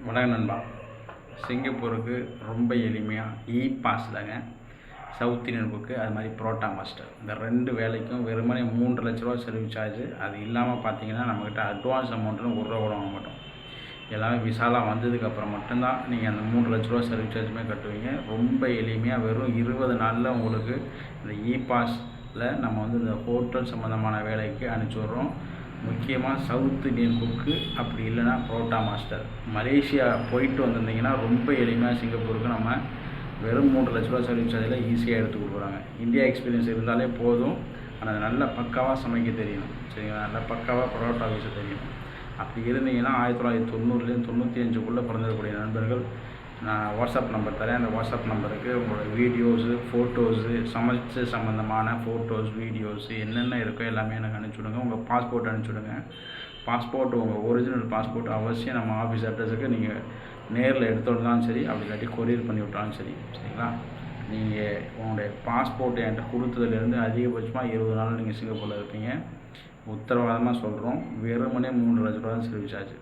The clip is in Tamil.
வணக்கம் நண்பா. சிங்கப்பூருக்கு ரொம்ப எளிமையாக பாஸ் தாங்க. சவுத் இந்தியன் புக்கு அது மாதிரி புரோட்டா மாஸ்டர் இந்த 2 வேலைக்கும் வெறுமனே 3 லட்ச ரூபா சர்வீஸ் சார்ஜ். அது இல்லாமல் பார்த்தீங்கன்னா நம்மக்கிட்ட அட்வான்ஸ் அமௌண்ட்டுன்னு ஒரு ரூபா கூட வாங்க மாட்டோம். எல்லாமே விசாலாக வந்ததுக்கப்புறம் மட்டும்தான் நீங்கள் அந்த 3 லட்ச ரூபா சர்வீஸ் சார்ஜுமே கட்டுவீங்க. ரொம்ப எளிமையாக வெறும் 20 நாளில் உங்களுக்கு இந்த பாஸில் நம்ம வந்து இந்த ஹோட்டல் சம்மந்தமான வேலைக்கு அனுப்பிச்சி விட்றோம். முக்கியமாக சவுத் இந்தியன் குக்கு, அப்படி இல்லைனா புரோட்டா மாஸ்டர். மலேசியா போயிட்டு வந்திருந்தீங்கன்னா ரொம்ப எளிமையாக சிங்கப்பூருக்கு நம்ம வெறும் 3 லட்ச ரூபா சர்வீஸ் சார்ஜில் ஈஸியாக எடுத்து கொடுக்குறாங்க. இந்தியா எக்ஸ்பீரியன்ஸ் இருந்தாலே போதும். ஆனால் நல்லா பக்காவாக சமைக்க தெரியணும், சரிங்களா? நல்லா பக்காவாக புரோட்டா வீச தெரியும். அப்படி இருந்தீங்கன்னா 1990லேருந்து 95க்குள்ளே பிறந்திருக்கக்கூடிய நண்பர்கள், நான் வாட்ஸ்அப் நம்பர் தரேன். அந்த வாட்ஸ்அப் நம்பருக்கு உங்களோட வீடியோஸு, ஃபோட்டோஸு, சமைச்ச சம்மந்தமான ஃபோட்டோஸ், வீடியோஸு என்னென்ன இருக்கோ எல்லாமே எனக்கு அனுப்பிச்சுடுங்க. உங்கள் பாஸ்போர்ட் அனுப்பிச்சுடுங்க. பாஸ்போர்ட் உங்கள் ஒரிஜினல் பாஸ்போர்ட் அவசியம் நம்ம ஆஃபீஸ் அட்ரஸுக்கு நீங்கள் நேரில் எடுத்துகிட்டாலும் சரி, அப்படி இல்லாட்டி கொரியர் பண்ணி விட்டாலும் சரி, சரிங்களா? நீங்கள் உங்களுடைய பாஸ்போர்ட் என்கிட்ட கொடுத்ததுலேருந்து அதிகபட்சமாக 20 நாள் நீங்கள் சிங்கப்பூரில் இருப்பீங்க. உத்தரவாதமாக சொல்கிறோம். வெறுமனே 3 லட்ச ரூபா தான் சர்வீஸ் சார்ஜ்.